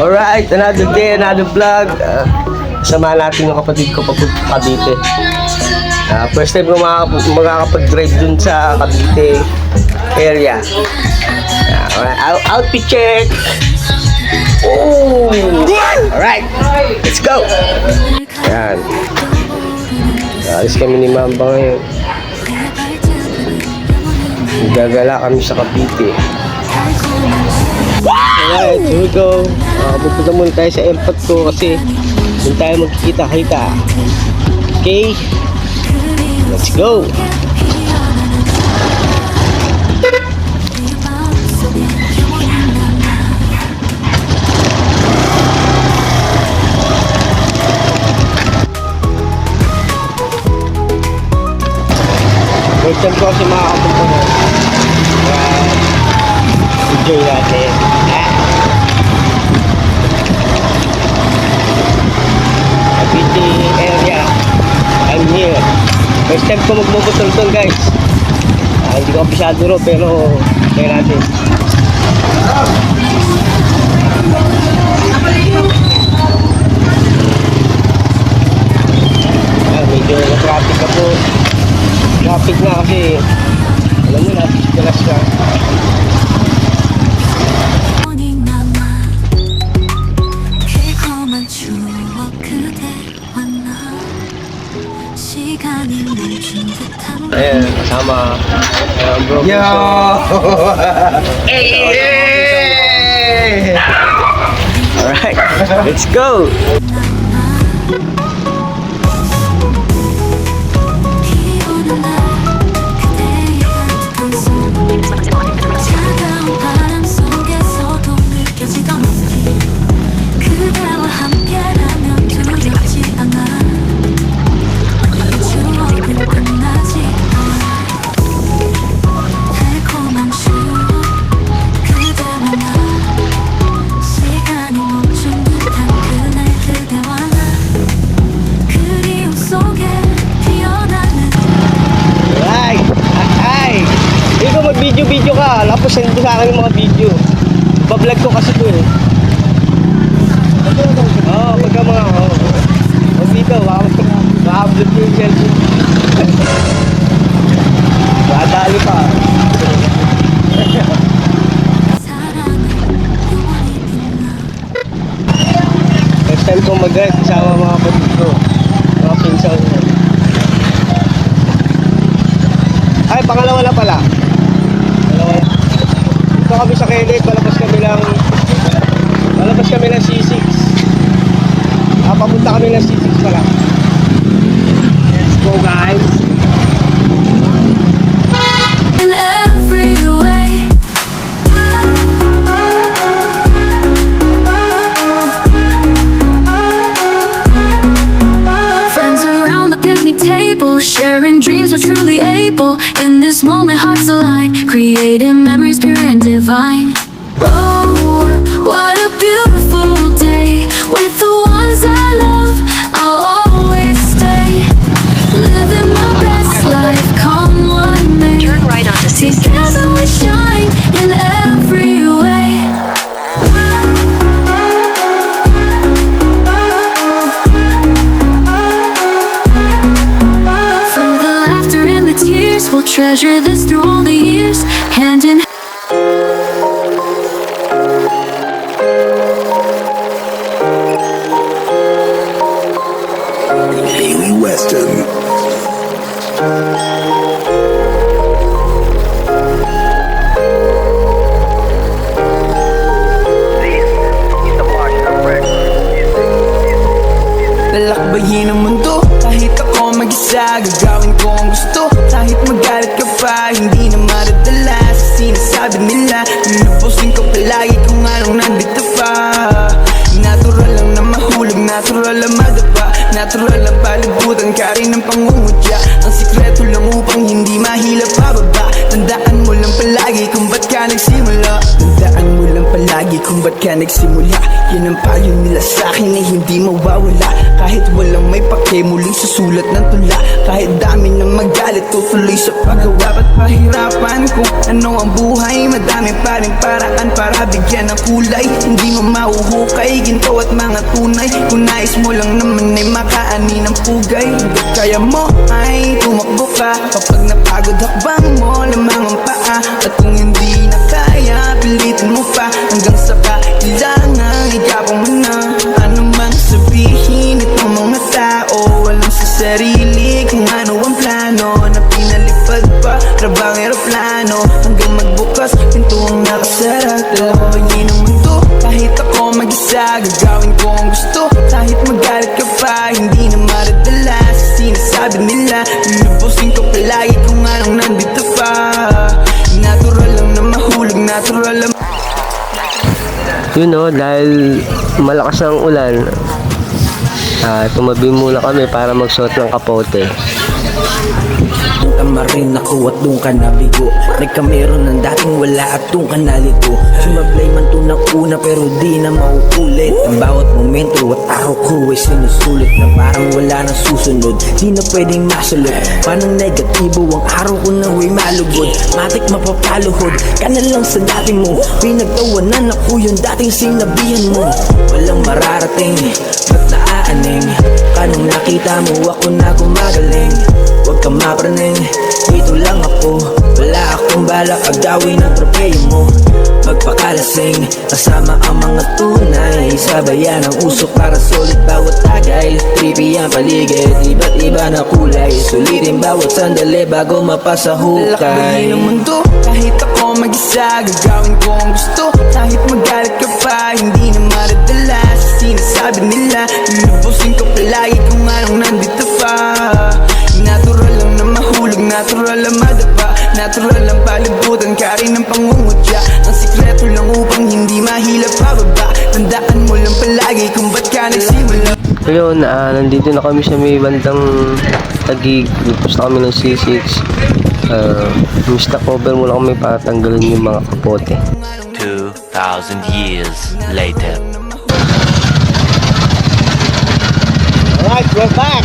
Alright, another day, another vlog. Samahan natin yung kapatid ko papunta Cavite. First time ko makakapag-drive dun sa Cavite area. Outfit check! Oh! Alright, let's go! Ayan. Alis kami ni Mamba ngayon. Gagala kami sa Cavite. Alright, here we go. Pupunta muna tayo sa M4 ko kasi doon tayo magkikita-kita. Okay? Let's go! First time ko kasi makakapunta mo. Enjoy natin. Cavite area. I'm here. First time ko magmumutol doon, guys. Hindi ko apisyado ro, pero kaya natin. Medyo na-traffic ka po. Traffic na kasi alam mo na, pilas ka. Ayan, kasama bro. Yo! Hey! Alright, let's go! Video ka, tapos send mo sa akin yung mga video. Iba-vlog ko kasi ito eh. Oo, pagka mga huwag dito, maka-upload ko yung cellphone. Madali pa. First time ko mag-drive kasama mga kapatid ko. Mga pinsan ko. Ay, pangalawa na pala. Dito kami sa Kenneth, palabas kami ng C6. Papunta kami ng C6 pala. Let's go, guys. In every way. Friends around the picnic table, sharing dreams, we're truly able. In this moment, hearts align, creating memories pure and divine. Oh, what a beautiful day with the ones I love. I'll always stay, living my best life. Come one day, turn right onto C6. Together we shine in every way. From the laughter and the tears, we'll treasure this through all the years, hand in hand. Haley Weston. Lalakbayin ang mundo, kahit ako mag-isa, gagawin ko ang gusto. Kahit magalit ka pa, hindi na madadala sa sinasabi nila. Lulubusin ko palagi kung anong nandito pa. Natural lang na mahulog, natural lang madapa, natural lang palabutan ka rin ng pangungutya. Ang sikreto lang upang hindi mahila pababa. Tandaan mo lang palagi kung ba't ka nagsimula. Tandaan mo lang palagi kung kung ba't ka nagsimula. Yan ang payo nila sa'kin ay hindi mawawala. Kahit walang may pake, muling susulat ng tula. Kahit dami ng magalit, tutuloy sa paggawa. Ba't pahirapan kung ano ang buhay? Madami pa rin paraan para bigyan ng kulay. Hindi mo mahuhukay, ginto at mga tunay. Kung nais mo lang naman ay makaani ng pugay. Hanggat kaya mo ay tumakbo ka. Kapag napagod hakbang mo lamang ang paa. At kung hindi na kaya, pilitin mo pa. Hanggang sa kailangan, igapang mo na. Ano mang sabihin itong mga tao, walang sa sarili kung ano ang plano. Na pinalipad pa, rabang aeroplano. Hanggang magbukas, pinto ang nakasara. Dalawayin ang mundo, kahit ako mag-isa. Gagawin ko ang gusto, kahit magalit ka pa. Hindi na maradala sa sinasabi nila. Lulubusin ko palagi kung anong nandito pa. Natural lang na mahulog, natural lang. Yun o, dahil malakas ang ulan, tumabi muna kami para magsuot ng kapote. Tama rin ako at doon ka nabigo. Nagkameron ng dating wala at doon ka nalito. Sumablay man to ng una pero di na mauulit. Ang bawat momento at araw ko ay sinusulit. Na parang wala nang susunod, di na pwedeng masulot. Parang negatibo ang araw ko na way malugod. Matik mapapaluhod ka na lang sa dati mo. Pinagtawanan ako yung dating sinabihan mo. Walang mararating, ba't naaaning? Kanong nakita mo ako na gumagaling. Huwag ka mapraning, dito lang ako. Wala akong balak agawin ang tropeyo mo. Magpakalasing, kasama ang mga tunay. Sabayan ang usok para solid bawat tagay. Trippy ang paligid, iba't iba na kulay. Sulitin bawat sandali bago mapasa hukay. Lakbayin ang mundo, kahit ako mag-isa. Gagawin ko ang gusto, kahit magalit ka pa. Hindi na maradala sa sinasabi nila. Lulubusin ko palagi kung anong nandito pa. Natural lang na mahulog, natural lang madapa. Natural lang palibutan ka rin ng pangungutya. Ang sikreto lang upang hindi mahilap pababa. Tandaan mo lang palagi kung ba't ka nagsimula. Ngayon, nandito na kami sa may bandang Taguig. Lipos na kami ng C6. Mista cover muna kami para tanggalin yung mga kapote. 2,000 years later. Alright, we're back!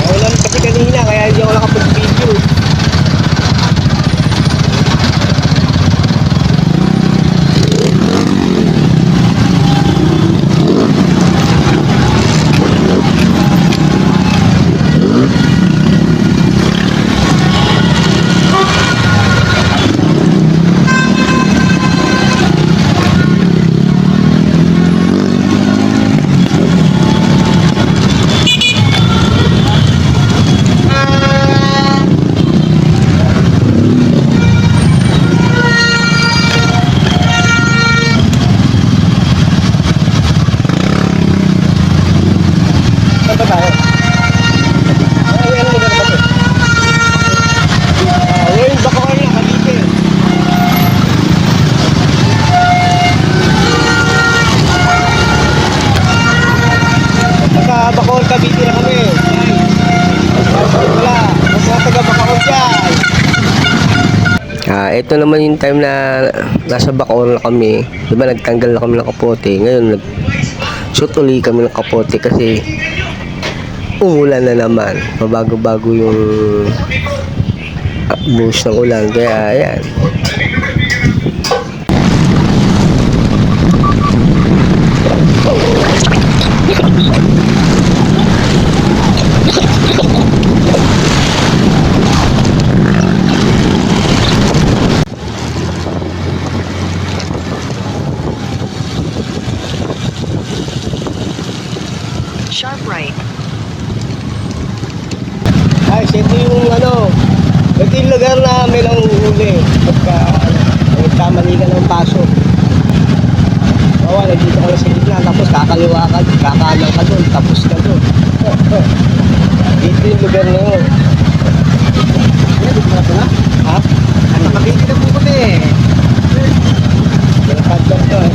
Ulan kasi kanina kaya hindi ako nakapag-video. Ito naman yung time na nasa Bacoor na kami. Diba nagtanggal na kami ng kapote. Ngayon nag-shoot uli kami ng kapote kasi umulan na naman. Mabago-bago yung buhos ng ulan. Kaya ayan. Sharp right. Ay, ito yung ito yung lugar na may nanguhuli pagka nagkamali ka ng paso. Bawa, nandito ka na sa gitna, tapos kakaliwa ka, kakalang ka doon, tapos ka doon. Dito yung lugar na yun. Ha? Nakakiti na po kami eh. Nalakad lang to eh.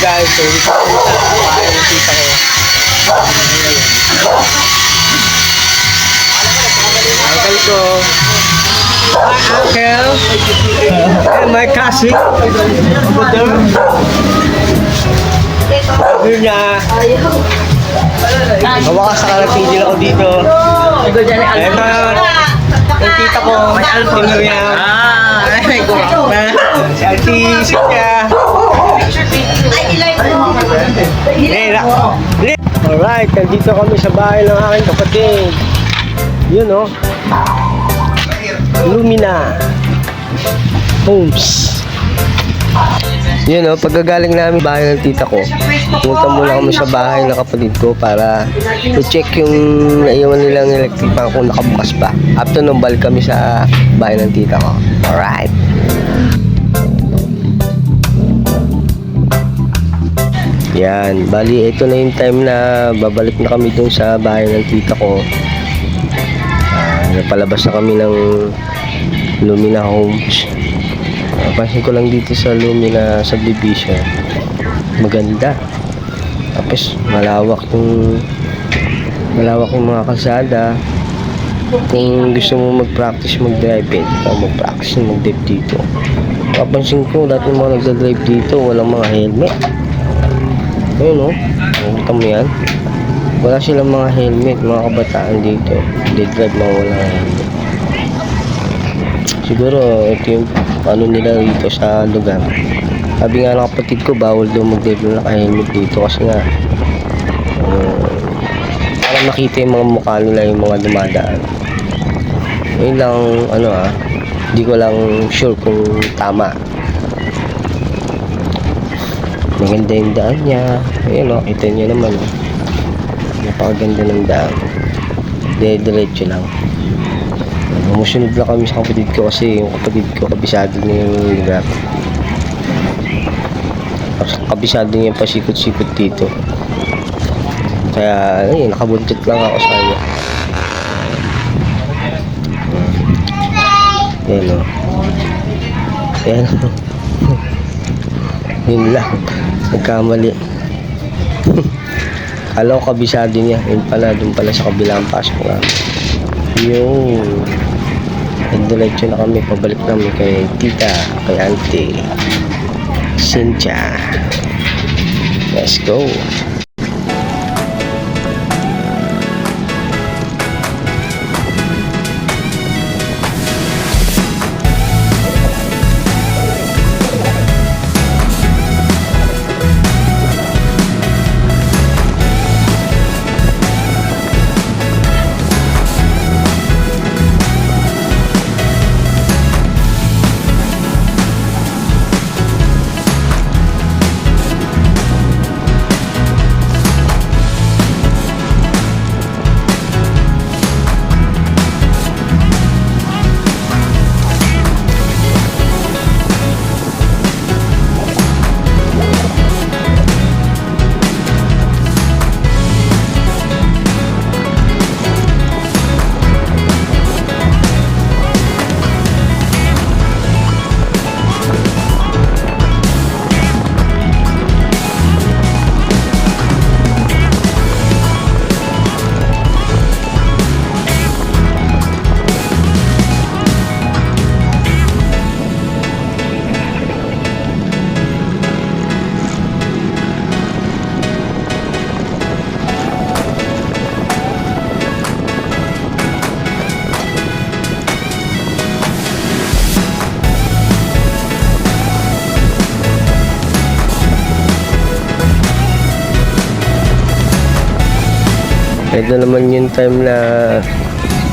guys, so dito kami sa bahay ng tita ko. Uncle ko. Hi, Uncle. And my cousin. Over there. Sabi niya. Hawakas sa karatigil ako dito. Ayun na. Yung tita ko. Si Miriam. Si Auntie Cynthia. Alright, nandito kami sa bahay ng aking kapatid. Yun oh. Lumina Homes. Yun oh, pagkagaling namin bahay ng tita ko, pumunta muna kami sa bahay ng kapatid ko para i-check yung naiwan nilang electric pan kung nakabukas ba. After nung balik kami sa bahay ng tita ko. Alright. Yan, bali ito na yung time na babalik na kami dun sa bahay ng tita ko. Napalabas na kami ng Lumina Homes. Pansin ko lang dito sa Lumina Subdivision, maganda. Tapos malawak yung mga kalsada. Kung gusto mo mag-practice mag-drive, pwede ka mag-practice mag-drive dito. Papansin ko lahat ng mga nagda-drive dito walang mga helmet. Ayun o, nakita mo yan. Wala silang mga helmet, mga kabataan dito. They drive na wala helmet. Siguro ito yung ano nila dito sa lugar. Sabi nga ng kapatid ko, bawal daw mag-drive na naka-helmet dito kasi nga para makita yung mga mukha nila, yung mga dumadaan. Yun lang ano hindi ko lang sure kung tama. Maganda yung daan niya. Ayan o, kita niyo naman o. Napakaganda ng daan. Diretso lang. Umusunod lang kami sa kapatid ko kasi yung kapatid ko kabisado niya yung lugar. Kabisado niya yung pasikot-sikot dito. Kaya ayun, nakabuntot lang ako sa kanya. Ayan o. Ayan o. Yun lang. Nagkamali. Kala ko kabisado niya. Yun pala, dun pala sa kabilang pasok nga. Yun. Nagdiretso na kami. Pabalik namin kay tita, kay auntie Cynthia. Let's go. Ito naman yung time na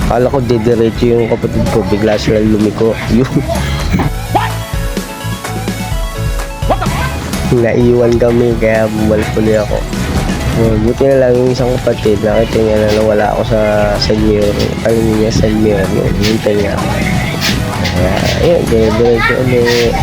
akala ko didiretso yung kapatid ko, bigla sila lumiko. Yung naiwan kami kaya bumalik ulit ako. Buti na lang yung isang kapatid, nakita niya na nawala ako sa side mirror. Ano niya side mirror, hintay niya ako. Kaya ayun, didiretso ulit.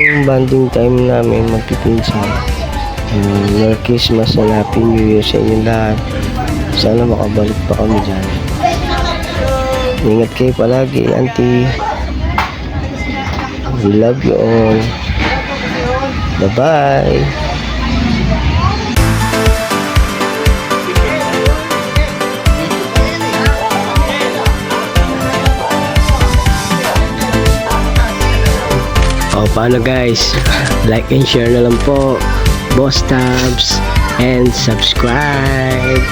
yung bonding time namin magpipinsan. Merry Christmas and Happy New Year sa inyo lahat. Sana makabalik pa kami dyan. Ingat kayo palagi, Auntie. We love you all. Bye-bye. O, paano guys? Like and share na lang po. Boss Tabs. And subscribe.